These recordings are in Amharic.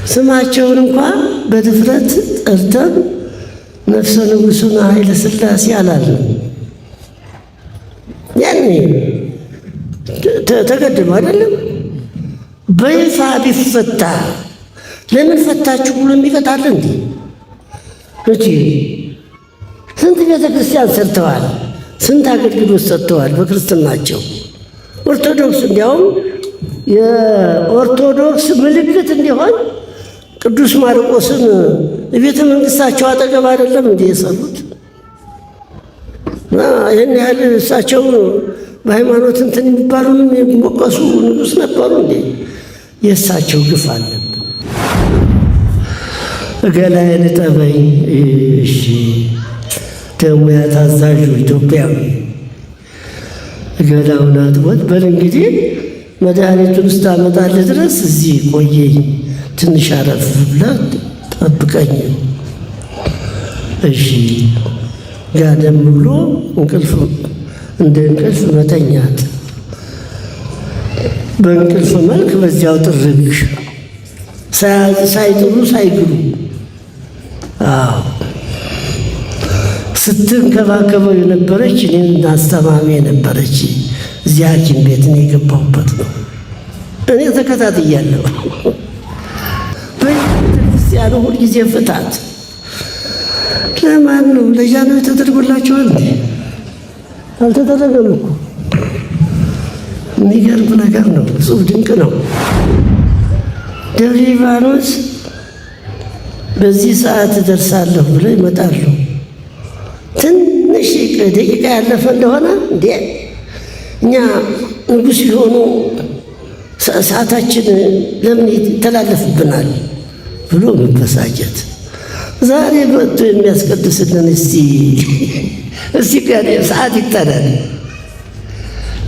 ስማቸውን እንኳን በድፍረት ጠርተን ነፍሰ ንጉሡን ኃይለ ሥላሴ አላለም። ያኔ ተገድሎ አይደለም በይፋ ቢፈታ ለምን ፈታችሁ ብሎ የሚቀጣል እንዴ? ስንት ቤተ ክርስቲያን ሰርተዋል፣ ስንት አገልግሎት ሰጥተዋል በክርስትናቸው። ኦርቶዶክስ እንዲያውም የኦርቶዶክስ ምልክት እንዲሆን ቅዱስ ማርቆስን ቤተ መንግሥታቸው አጠገብ አይደለም እንዴ የሰሩት? ይህን ያህል እሳቸው በሃይማኖት እንትን የሚባሉን የሚወቀሱ ንጉሥ ነበሩ እንዴ? የእሳቸው ግፍ አለብን። ገላዬን እጠበኝ። እሺ ደግሞ ያታዛዡ ኢትዮጵያዊ ገላውን አጥቦት በል እንግዲህ መድኃኒቱን እስታመጣልህ ድረስ እዚህ ቆየኝ፣ ትንሽ አረፍ ብለህ ጠብቀኝ። እሺ ጋደም ብሎ እንደ እንቅልፍ መተኛት፣ በእንቅልፍ መልክ በዚያው ጥርግ ሳይጥሩ ሳይግሩ ስትንከባከበው የነበረች እኔን አስተማሚ የነበረች እዚያ ሐኪም ቤት እኔ የገባሁበት ነው። እኔ ተከታትያለሁ። በቤተክርስቲያኑ ሁልጊዜ ፍታት ለማን ነው? ለጃንሆይ ተደርጎላቸዋል እንዴ? አልተደረገም እኮ። የሚገርም ነገር ነው። እጹብ ድንቅ ነው። ደብረ ሊባኖስ በዚህ ሰዓት እደርሳለሁ ብለው ይመጣሉ። ትንሽ ደቂቃ ያለፈ እንደሆነ እንዴ እኛ ንጉሥ የሆኑ ሰዓታችን ለምን ይተላለፍብናል ብሎ መበሳጨት። ዛሬ መጥቶ የሚያስቀድስልን እስቲ ጋር ሰዓት ይጠራል።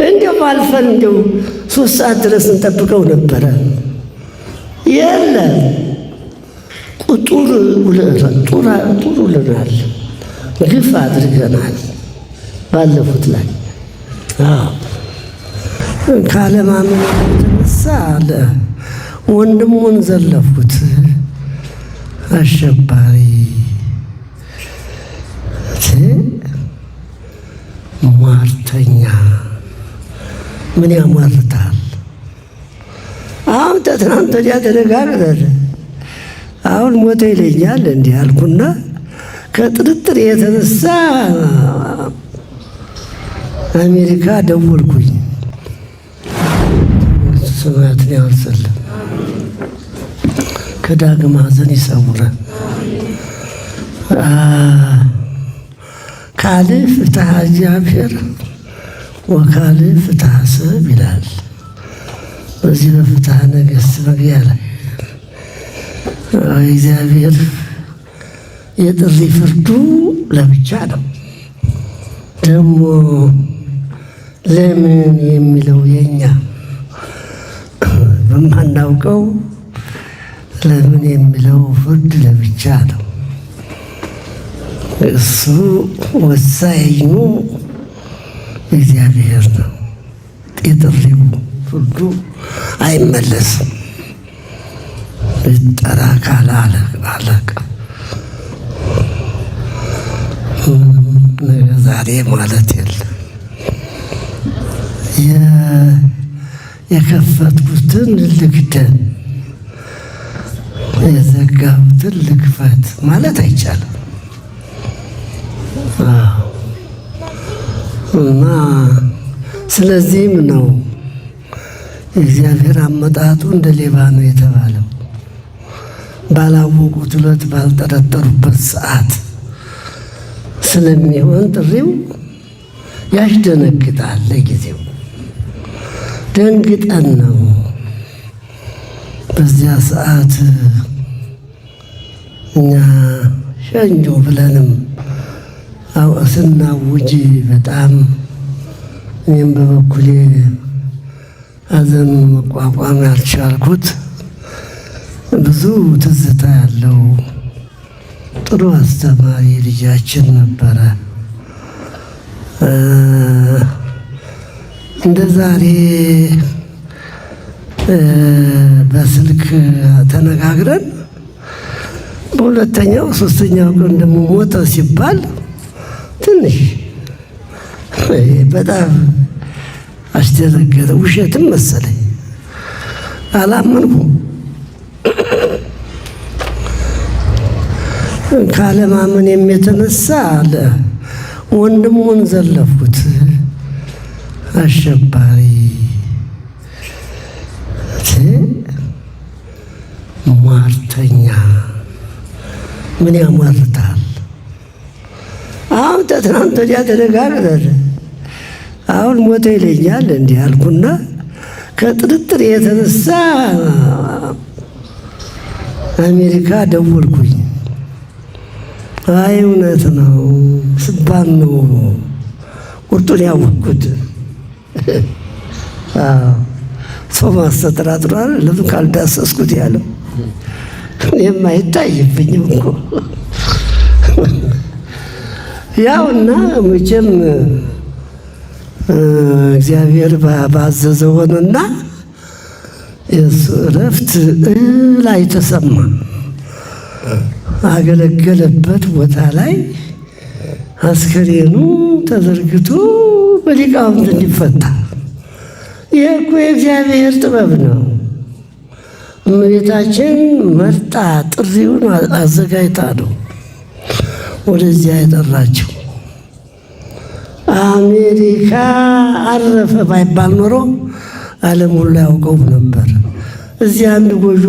እንዲያው አልፈን እንዲያው 3 ሰዓት ድረስ እንጠብቀው ነበረ። የለም ጡር ውለናል፣ ግፍ አድርገናል ባለፉት ላይ ካለማመን የተነሳ አለ ወንድሙን ዘለፉት። አሸባሪ ሟርተኛ ምን ያሟርታል? አሁን ተትናንት ወዲያ ተነጋግረን አሁን ሞተ ይለኛል እንዲህ አልኩና ከጥርጥር የተነሳ አሜሪካ ደወልኩኝ። ሰማያትን ያወርሰልን፣ ከዳግም ሐዘን ይሰውረን። ካልዕ ፍትሐ እግዚአብሔር ወካልዕ ፍትሐ ሰብ ይላል። በዚህ በፍትሐ ነገሥት መግቢያ ላይ እግዚአብሔር የጥሪ ፍርዱ ለብቻ ነው። ደግሞ ለምን የሚለው የኛ በማናውቀው ለምን የሚለው ፍርድ ለብቻ ነው። እሱ ወሳኙ እግዚአብሔር ነው። የጥሪው ፍርዱ አይመለስም። ይጠራ ካለ አለቀ። ነገ ዛሬ ማለት የለም። የከፈትኩትን ልግደል፣ የዘጋሁትን ልክፈት ማለት አይቻልም። እና ስለዚህም ነው እግዚአብሔር አመጣጡ እንደ ሌባ ነው የተባለው። ባላወቁት ዕለት ባልጠረጠሩበት ሰዓት ስለሚሆን ጥሪው ያስደነግጣል። ለጊዜው ደንግጠን ነው በዚያ ሰዓት እኛ ሸንጆ ብለንም ስናውጅ በጣም እኔም በበኩሌ ሐዘን መቋቋም ያልቻልኩት ብዙ ትዝታ ያለው ጥሩ አስተማሪ ልጃችን ነበረ። እንደ ዛሬ በስልክ ተነጋግረን በሁለተኛው ሶስተኛው ቀን ደግሞ ሞተ ሲባል ትንሽ በጣም አስደነገጠ። ውሸትም መሰለኝ፣ አላመንኩም። ካለማመን የተነሳ አለ ወንድሙን ዘለፉት። አሸባሪ ሟርተኛ ምን ያሟርታል? አሁን ተትናንት ወዲያ ተነጋግረን አሁን ሞተ ይለኛል እንዲህ አልኩና ከጥርጥር የተነሳ አሜሪካ ደወልኩኝ። አይ እውነት ነው ስባል ነው ቁርጡን ያወቅኩት። ሰው ማስተጠራጥሯል ለምን ካልዳሰስኩት ያለው እኔም አይታይብኝም እኮ ያውና መቼም እግዚአብሔር ባዘዘው ሆነና የእሱ እረፍት ላይ ተሰማ። አገለገለበት ቦታ ላይ አስከሬኑ ተዘርግቶ በሊቃውንት እንዲፈታ። ይህ እኮ የእግዚአብሔር ጥበብ ነው። እመቤታችን መርጣ ጥሪውን አዘጋጅታ ነው ወደዚያ የጠራችው። አሜሪካ አረፈ ባይባል ኖሮ ዓለም ሁሉ ያውቀው ነበር። እዚያ አንድ ጎጆ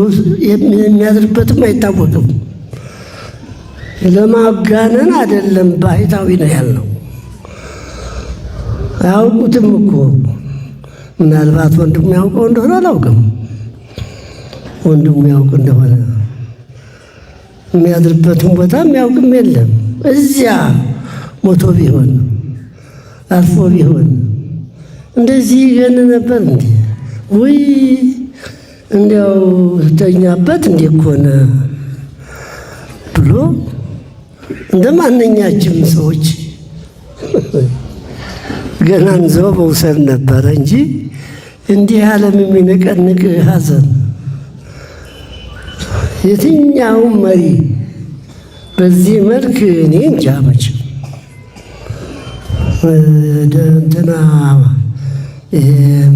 የሚያድርበትም አይታወቅም። ለማጋነን አይደለም፣ ባሕታዊ ነው ያልነው። አያውቁትም እኮ ምናልባት ወንድሙ ያውቀው እንደሆነ አላውቅም። ወንድሙ ያውቅ እንደሆነ የሚያድርበትን ቦታ የሚያውቅም የለም። እዚያ ሞቶ ቢሆን አርፎ ቢሆን እንደዚህ ይገን ነበር እንዴ? ውይ እንዲያው ተኛበት እንዴ ኮነ ብሎ እንደ ማንኛችም ሰዎች ገና እንዘው መውሰድ ነበረ እንጂ እንዲህ ዓለም የሚነቀንቅ ሐዘን የትኛውም መሪ በዚህ መልክ እኔ እንጃ መቼም እንትና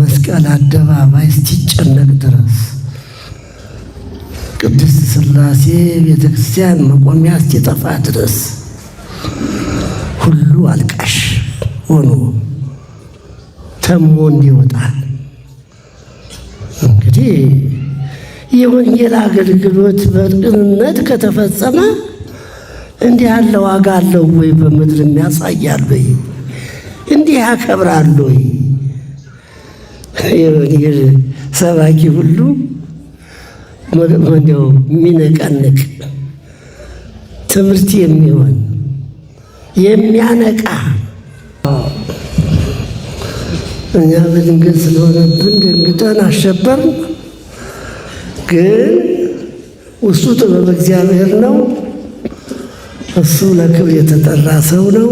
መስቀል አደባባይ እስኪጨነቅ ድረስ ቅድስት ሥላሴ ቤተ ክርስቲያን መቆሚያ እስኪጠፋ ድረስ ሁሉ አልቃሽ ሆኖ ተሞ እንዲወጣ እንግዲህ የወንጌል አገልግሎት በቅንነት ከተፈጸመ እንዲህ ያለ ዋጋ አለው ወይ? በምድር የሚያሳያል ወይ? እንዲህ ያከብራል ወይ? የወንጌል ሰባኪ ሁሉ ወዲያው የሚነቀንቅ ትምህርት የሚሆን የሚያነቃ እኛ በድንገት ስለሆነብን ደንግጠን አሸበርን። ግን ውስጡ ጥበብ እግዚአብሔር ነው። እሱ ለክብር የተጠራ ሰው ነው።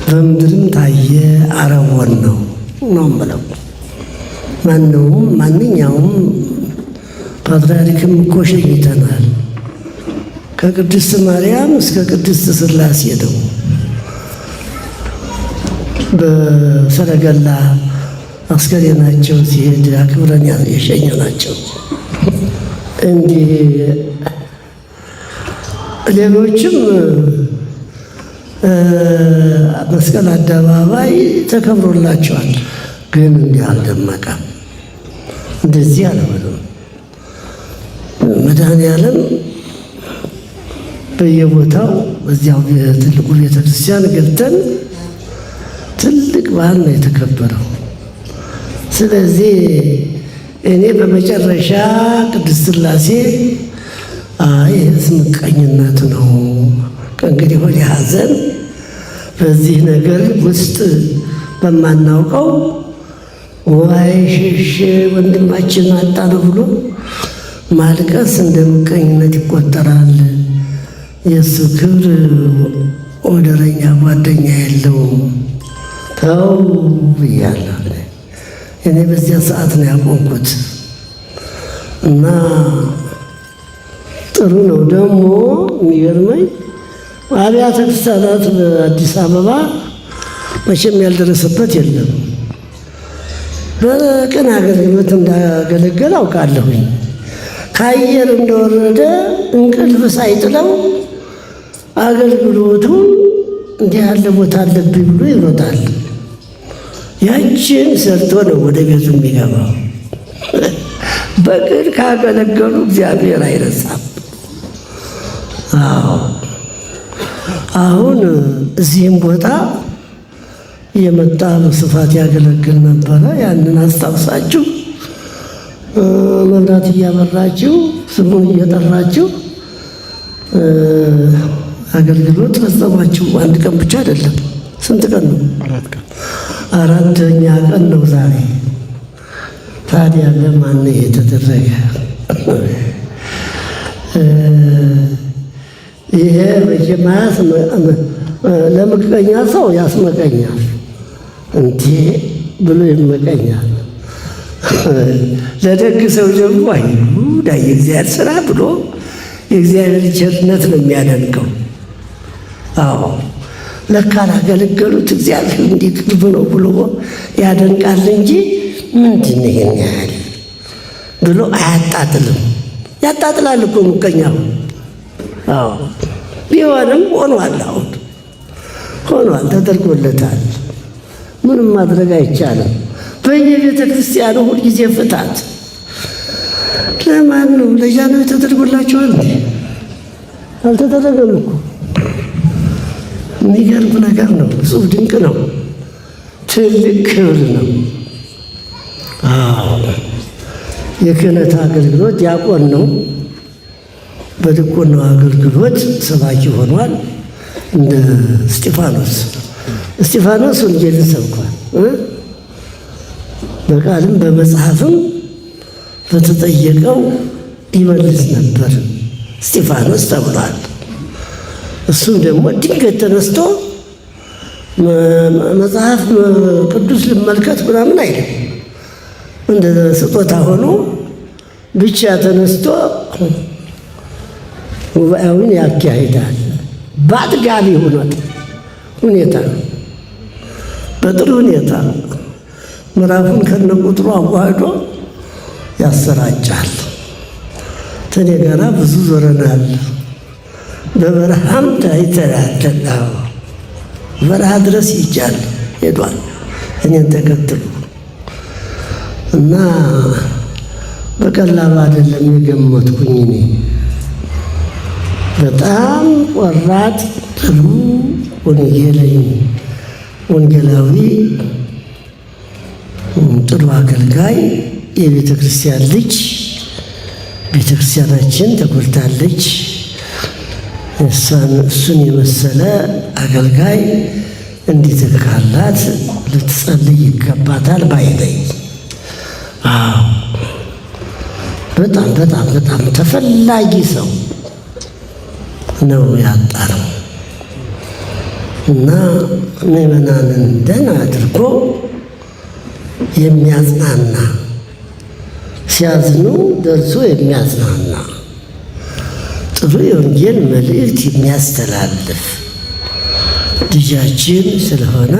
በምድርም ታየ አረቦን ነው የምለው። ማንኛውም ፓትርያርክም እኮ ሸኝተናል። ከቅድስት ማርያም እስከ ቅድስት ሥላሴ ነው በሰረገላ አስከሬናቸው ሲሄድ አክብረን የሸኘናቸው። እንዲህ ሌሎችም መስቀል አደባባይ ተከብሮላቸዋል። ግን እንዲህ አልደመቀም፣ እንደዚህ አልሆነም። መድኃኔዓለም በየቦታው በዚያው ትልቁ ቤተ ክርስቲያን ገብተን ትልቅ በዓል ነው የተከበረው። ስለዚህ እኔ በመጨረሻ ቅድስት ሥላሴ ይህስ ምቀኝነት ነው፣ ከእንግዲህ ወዲህ ሐዘን በዚህ ነገር ውስጥ በማናውቀው ዋይ ሸሽ ወንድማችን አጣ ነው ብሎ ማልቀስ እንደ ምቀኝነት ይቆጠራል። የእሱ ክብር ወደረኛ ጓደኛ የለውም። ተው ብያለሁ። እኔ በዚያ ሰዓት ነው ያቆምኩት እና ጥሩ ነው። ደግሞ የሚገርመኝ አብያተ ክርስቲያናት በአዲስ አበባ መቼም ያልደረሰበት የለም። በቅን አገልግሎት እንዳገለገል አውቃለሁኝ። ከአየር እንደወረደ እንቅልፍ ሳይጥለው አገልግሎቱ እንዲህ ያለ ቦታ አለብኝ ብሎ ይሮጣል። ያችን ሰርቶ ነው ወደ ቤቱ የሚገባው። በቅን ካገለገሉ እግዚአብሔር አይረሳም። አሁን እዚህም ቦታ የመጣ በስፋት ያገለግል ነበረ። ያንን አስታውሳችሁ መብራት እያበራችሁ ስሙን እየጠራችሁ አገልግሎት ፈጸማችሁ። አንድ ቀን ብቻ አይደለም። ስንት ቀን ነው? 4 ቀን። 4ኛ ቀን ነው ዛሬ። ታዲያ ለማን የተደረገ ይሄ? መቼማያስ ለምቀኛ ሰው ያስመቀኛል እንዴ ብሎ ይመቀኛል። ለደግ ሰው ደግሞ አይሁዳ የእግዚአብሔር ስራ ብሎ የእግዚአብሔር ቸርነት ነው የሚያደንቀው። አዎ ለካ ላገለገሉት እግዚአብሔር እንዲህ ቅርብ ነው ብሎ ያደንቃል እንጂ ምንድን ይሄን ያህል ብሎ አያጣጥልም። ያጣጥላል እኮ ምቀኛው። አዎ ቢሆንም ሆኗል። አሁን ሆኗል፣ ተደርጎለታል። ምንም ማድረግ አይቻልም። በየቤተ ክርስቲያኑ ሁልጊዜ ፍታት ለማን ነው? ለጃንሆይ ተደርጎላቸዋል። አልተደረገም እኮ። የሚገርም ነገር ነው። እጹብ ድንቅ ነው። ትልቅ ክብር ነው። የክህነት አገልግሎት ዲያቆን ነው። በዲቁናው አገልግሎት ሰባኪ ሆኗል። እንደ እስጢፋኖስ ወንጌልን ሰብኳል። በቃልም በመጽሐፍም በተጠየቀው ይመልስ ነበር እስጢፋኖስ ተብሏል። እሱም ደግሞ ድንገት ተነስቶ መጽሐፍ ቅዱስ ልመልከት ምናምን አይልም። እንደ ስጦታ ሆኖ ብቻ ተነስቶ ጉባኤውን ያካሂዳል። በአጥጋቢ ሁኔታ በጥሩ ሁኔታ ምዕራፉን ከነቁጥሩ አዋህዶ ያሰራጫል። ከእኔ ጋራ ብዙ ዞረናል። በበረሃም ታይተናል። በረሃ ድረስ ሄዷል እኔን ተከትሎ እና በቀላሉ አይደለም የገመትኩኝ። እኔ በጣም ቆራጥ ጥሩ ወንጌላዊ ጥሩ አገልጋይ የቤተ ክርስቲያን ልጅ። ቤተ ክርስቲያናችን ተጎድታለች። እሱን የመሰለ አገልጋይ እንዲተካላት ልትጸልይ ይገባታል ባይነኝ። በጣም በጣም በጣም ተፈላጊ ሰው ነው ያጣነው እና ምዕመናንን ደህና አድርጎ የሚያጽናና ሲያዝኑ ደርሶ የሚያጽናና ጥሩ የወንጌል መልእክት የሚያስተላልፍ ልጃችን ስለሆነ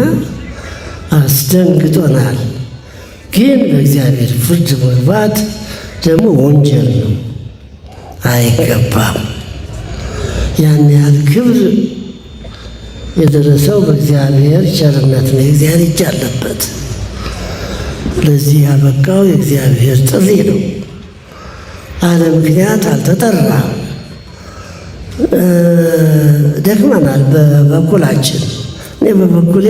አስደንግጦናል። ግን በእግዚአብሔር ፍርድ መግባት ደግሞ ወንጀል ነው፣ አይገባም። ያን ያህል ክብር የደረሰው በእግዚአብሔር ቸርነት ነው። የእግዚአብሔር እጅ አለበት። ለዚህ ያበቃው የእግዚአብሔር ጥሪ ነው። አለ ምክንያት አልተጠራም። ደክመናል በበኩላችን። እኔ በበኩሌ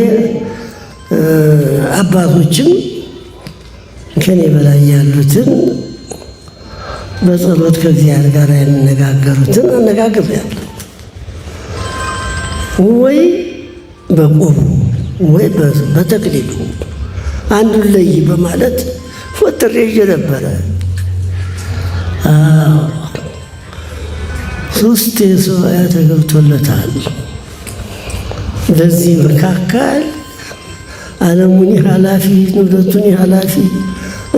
አባቶችም ከኔ በላይ ያሉትን በጸሎት ከእግዚአብሔር ጋር የሚነጋገሩትን አነጋግሬያለሁ። ወይ በቆቡ ወይ በተክሊሉ አንዱን ለይ በማለት ወጥሬ ይዤ ነበረ። 3 ሱባኤ ተገብቶለታል። በዚህ መካከል ዓለሙኒ ኃላፊ ንብረቱኒ ኃላፊ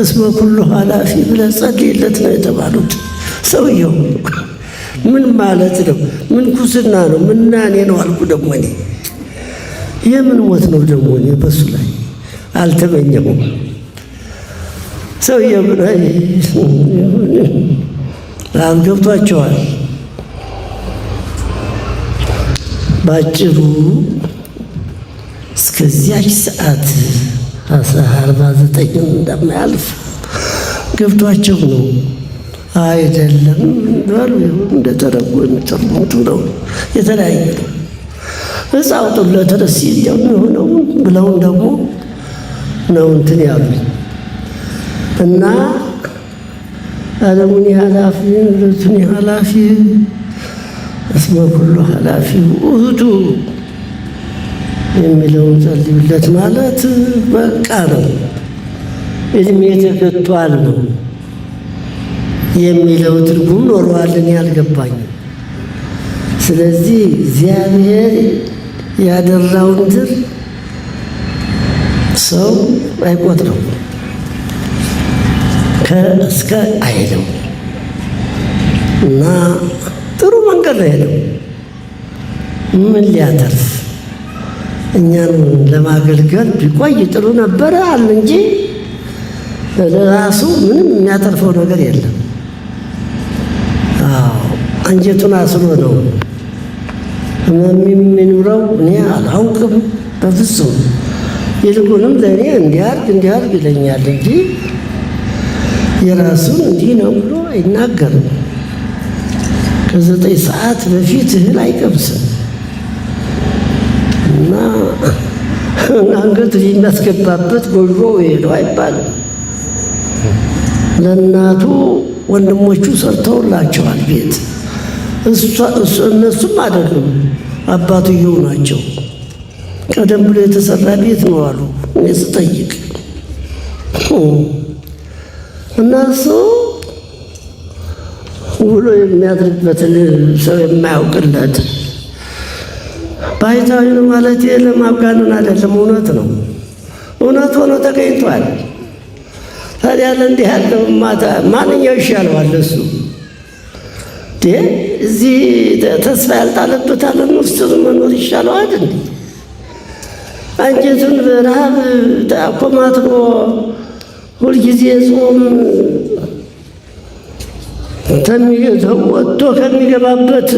እስመ ኩሉ ኃላፊ ብለህ ጸልይለት ነው የተባሉት። ሰውየው ምን ማለት ነው? ምንኩስና ነው? ምናኔ ነው አልኩ። ደግሞ እኔ የምን ሞት ነው ደግሞ እኔ በሱ ላይ አልተመኘሁም። ሰውየው ግን ገብቷቸዋል። ባጭሩ እስከዚያች ሰዓት 49 እንደማያልፍ ገብቷቸው ነው አይደለም ባሉ እንደተረጉ የሚተርጉት ነው የተለያየ ነው። እዛው ለተረሲ የሚሆነው ብለው ደግሞ ነው እንትን ያሉኝ እና ዓለሙኒ ኃላፊ ንብረቱኒ ኃላፊ እስመ ኩሉ ኃላፊ ውእቱ የሚለውን ጸልዩለት ማለት በቃ ነው። እድሜ ተገቷል ነው የሚለው ትርጉም ኖሯልን ያልገባኝም። ስለዚህ እግዚአብሔር ያደራውን ድር ሰው አይቆጥረው ከእስከ አይለው እና ጥሩ መንገድ ላይ ሄደው ምን ሊያተርፍ እኛን ለማገልገል ቢቆይ ጥሩ ነበረ አለ እንጂ ለራሱ ምንም የሚያተርፈው ነገር የለም። አንጀቱን አስሮ ነው የሚኖረው። እኔ አላውቅም በፍጹም። ይልቁንም ለእኔ እንዲያርግ ይለኛል እንጂ የራሱን እንዲህ ነው ብሎ አይናገርም። ከ9 ሰዓት በፊት እህል አይቀምስም እና አንገት የሚያስገባበት ጎጆ ሄደው አይባልም። ለእናቱ ወንድሞቹ ሰርተውላቸዋል ቤት። እነሱም አይደሉም አባትየው ናቸው። ቀደም ብሎ የተሰራ ቤት ነው አሉ እኔ ስጠይቅ። እነሱ ውሎ የሚያድርበትን ሰው የማያውቅለት ባይታዊ ነው ማለት ለማጋነን አይደለም፣ እውነት ነው። እውነት ሆኖ ተገኝቷል። ታዲያ ለእንዲህ ያለው ማታ ማንኛው ይሻለዋል? እሱ እዚህ ተስፋ ያልጣለበት ዓለም ውስጥ መኖር ይሻለዋል እንዴ? አንጀቱን በረሃብ አኮማትሮ ሁልጊዜ ጾም ወጥቶ ከሚገባበት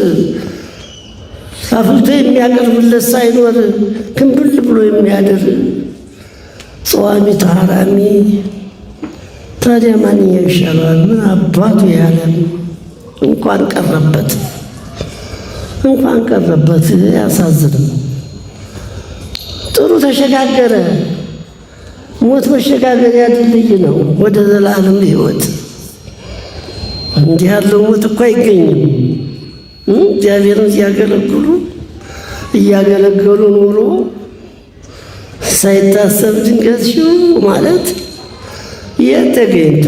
አፍልቶ የሚያቀርብለት ሳይኖር ክንብል ብሎ የሚያድር ጸዋሚ ተሐራሚ ታዲያ ማንኛው ይሻለዋል? ምን አባቱ ያለም እንኳን ቀረበት ያሳዝንም። ጥሩ ተሸጋገረ። ሞት መሸጋገሪያ ድልድይ ነው ወደ ዘላለም ሕይወት። እንዲህ ያለው ሞት እኮ አይገኝም። እግዚአብሔርን እያገለገሉ ኖሮ ሳይታሰብ ድንገት ሽው ማለት የተገኝቶ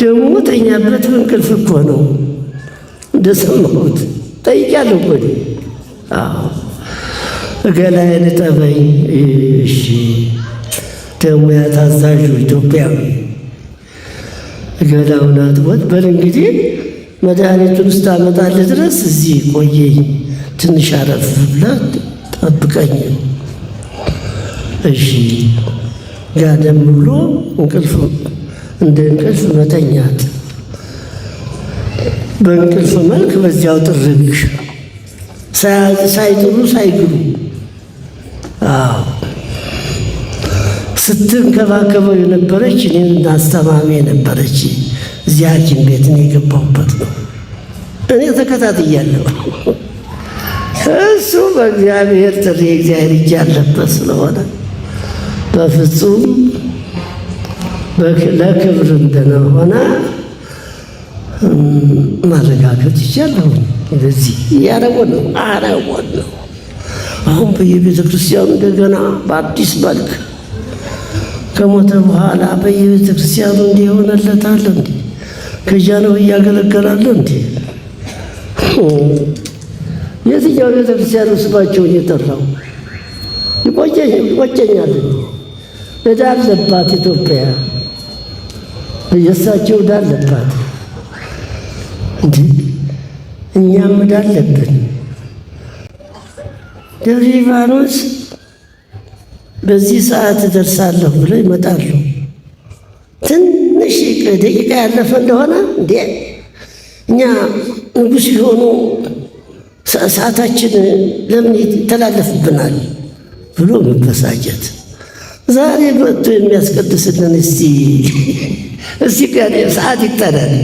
ደግሞ ተኛበት እንቅልፍ እኮ ነው እንደሰማሁት። ጠይቄያለሁ እኮ ገላዬን እጠበኝ። እሺ ደግሞ ያታዛዡ ኢትዮጵያዊ ገላውን አጥቦት በል እንግዲህ መድኃኒቱን እስታመጣልህ ድረስ እዚህ ቆየኝ፣ ትንሽ አረፍ ብለህ ጠብቀኝ። እሺ ጋደም ብሎ እንደ እንቅልፍ መተኛት፣ በእንቅልፍ መልክ በዚያው ጥርግ ሳይጥሩ ሳይግሩ ስትንከባከበው የነበረች እኔን አስተማሚ የነበረች እዚያ ሐኪም ቤት እኔ የገባሁበት ነው። እኔ ተከታትያለሁ። እሱ በእግዚአብሔር ጥሪ እግዚአብሔር እጅ ያለበት ስለሆነ በፍጹም ለክብር እንደሆነ ማረጋገጥ ይቻላል። እንደዚህ ያረጎን ነው አረጎን ነው። አሁን በየቤተ ክርስቲያኑ እንደገና በአዲስ መልክ ከሞተ በኋላ በየቤተ ክርስቲያኑ እንዲህ ይሆነለታል እንዴ? ከዚያ ነው እያገለገላለ እንዴ? የትኛው ቤተክርስቲያን ስማቸውን የጠራው? ይቆጨኛል። ዕዳ አለባት ኢትዮጵያ፣ የእሳቸው ዕዳ አለባት እንጂ እኛም ዕዳ አለብን። ደብረ ሊባኖስ በዚህ ሰዓት እደርሳለሁ ብለው ይመጣሉ። ትንሽ ደቂቃ ያለፈ እንደሆነ እንዴ እኛ ንጉሥ ሲሆኑ ሰዓታችን ለምን ይተላለፍብናል ብሎ መበሳጨት። ዛሬ መጥቶ የሚያስቀድስልን እስቲ ቀን ሰዓት ይጠራል።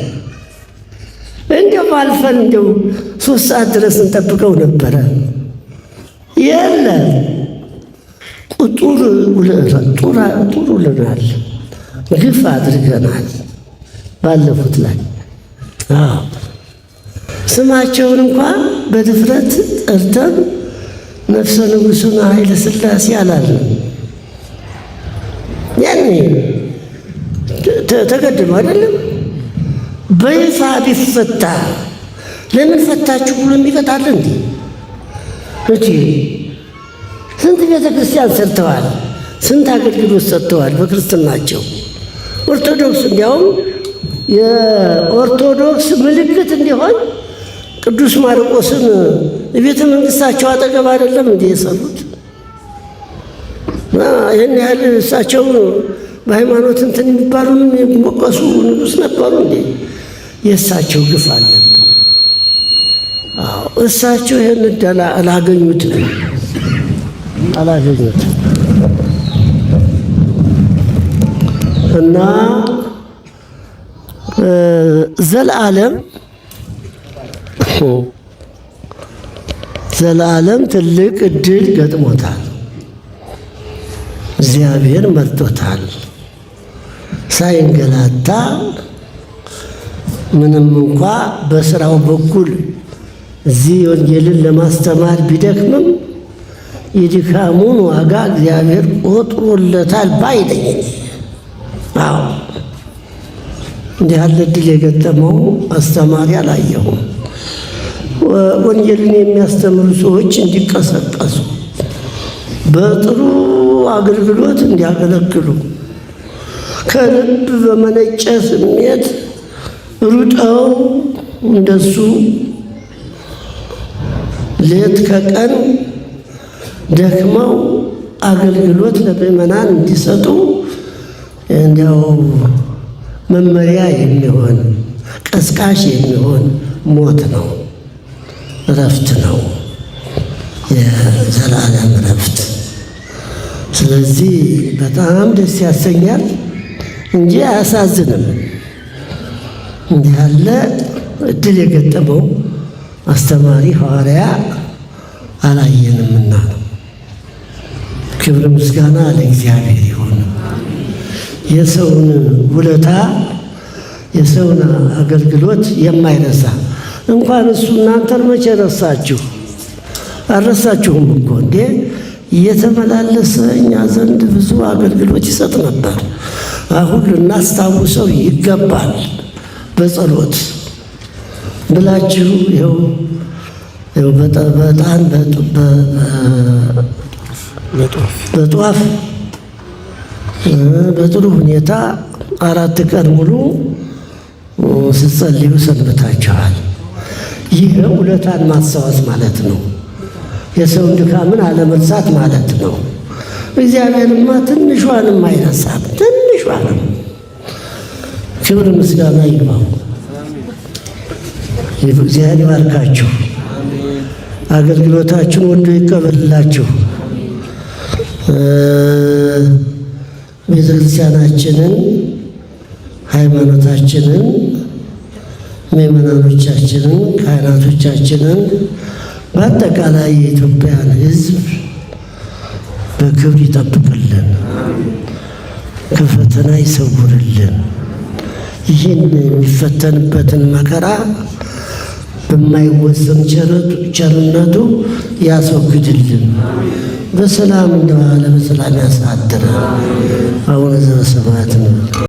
እንደው አልፈን እንደው 3 ሰዓት ድረስ እንጠብቀው ነበረ። የለም ጡር ውለናል፣ ግፍ አድርገናል ባለፉት ላይ። ስማቸውን እንኳ በድፍረት ጠርተን ነፍሰ ንጉሡን ኃይለ ሥላሴ አላለም። ያኔ ተገድሎ አይደለም በይፋ ቢፈታ ለምን ፈታችሁ ብሎ የሚቀጣል እንዴ? ስንት ቤተ ክርስቲያን ሰርተዋል፣ ስንት አገልግሎት ሰጥተዋል በክርስትናቸው። ኦርቶዶክስ እንዲያውም የኦርቶዶክስ ምልክት እንዲሆን ቅዱስ ማርቆስን ቤተ መንግሥታቸው አጠገብ አይደለም እንዴ የሰሩት? ይህን ያህል እሳቸው በሃይማኖት እንትን የሚባሉን የሚሞቀሱ ንጉሥ ነበሩ እንዴ? የእሳቸው ግፍ አለብን። እሳቸው ይህን ዕድል አላገኙትም። እና ዘላለም ትልቅ ዕድል ገጥሞታል። እግዚአብሔር መርጦታል። ሳይንገላታ ምንም እንኳ በስራው በኩል እዚህ ወንጌልን ለማስተማር ቢደክምም የድካሙን ዋጋ እግዚአብሔር ቆጥሮለታል ባይለኝ። አዎ እንዲህ ያለ ዕድል የገጠመው አስተማሪ አላየሁም። ወንጌልን የሚያስተምሩ ሰዎች እንዲቀሰቀሱ በጥሩ አገልግሎት እንዲያገለግሉ ከልብ በመነጨ ስሜት ሩጠው እንደሱ ሌት ከቀን ደክመው አገልግሎት ለምእመናን እንዲሰጡ እንዲያው መመሪያ የሚሆን ቀስቃሽ የሚሆን ሞት ነው፣ እረፍት ነው፣ የዘላለም እረፍት። ስለዚህ በጣም ደስ ያሰኛል እንጂ አያሳዝንም። እንዲህ ያለ ዕድል የገጠመው አስተማሪ ሐዋርያ አላየንምና ነው። ክብር ምስጋና ለእግዚአብሔር ይሁን። የሰውን ውለታ የሰውን አገልግሎት የማይረሳ እንኳን እሱ እናንተን መቼ ረሳችሁ? አልረሳችሁም እኮ እንዴ! እየተመላለሰ እኛ ዘንድ ብዙ አገልግሎት ይሰጥ ነበር። አሁን ልናስታውሰው ይገባል። በጸሎት ብላችሁ ይኸው በጣም በጧፍ በጥሩ ሁኔታ 4 ቀን ሙሉ ስትጸልዩ ሰንብታችኋል። ይህ ውለታን ማስታወስ ማለት ነው። የሰውን ድካምን አለመርሳት ማለት ነው። እግዚአብሔርማ ትንሿንም አይረሳም። ትንሿንም ክብር ምስጋና ይግባው። እግዚአብሔር ይባርካችሁ፣ አገልግሎታችሁን ወዶ ይቀበልላችሁ። ቤተክርስቲያናችንን፣ ሃይማኖታችንን፣ ምእመናኖቻችንን፣ ካህናቶቻችንን በአጠቃላይ የኢትዮጵያን ሕዝብ በክብር ይጠብቅልን፣ ከፈተና ይሰውርልን። ይህን የሚፈተንበትን መከራ በማይወሰን ቸርነቱ ያስወግድልን። በሰላም እንደዋለ በሰላም ያሳድረን። አቡነ ዘበሰማያት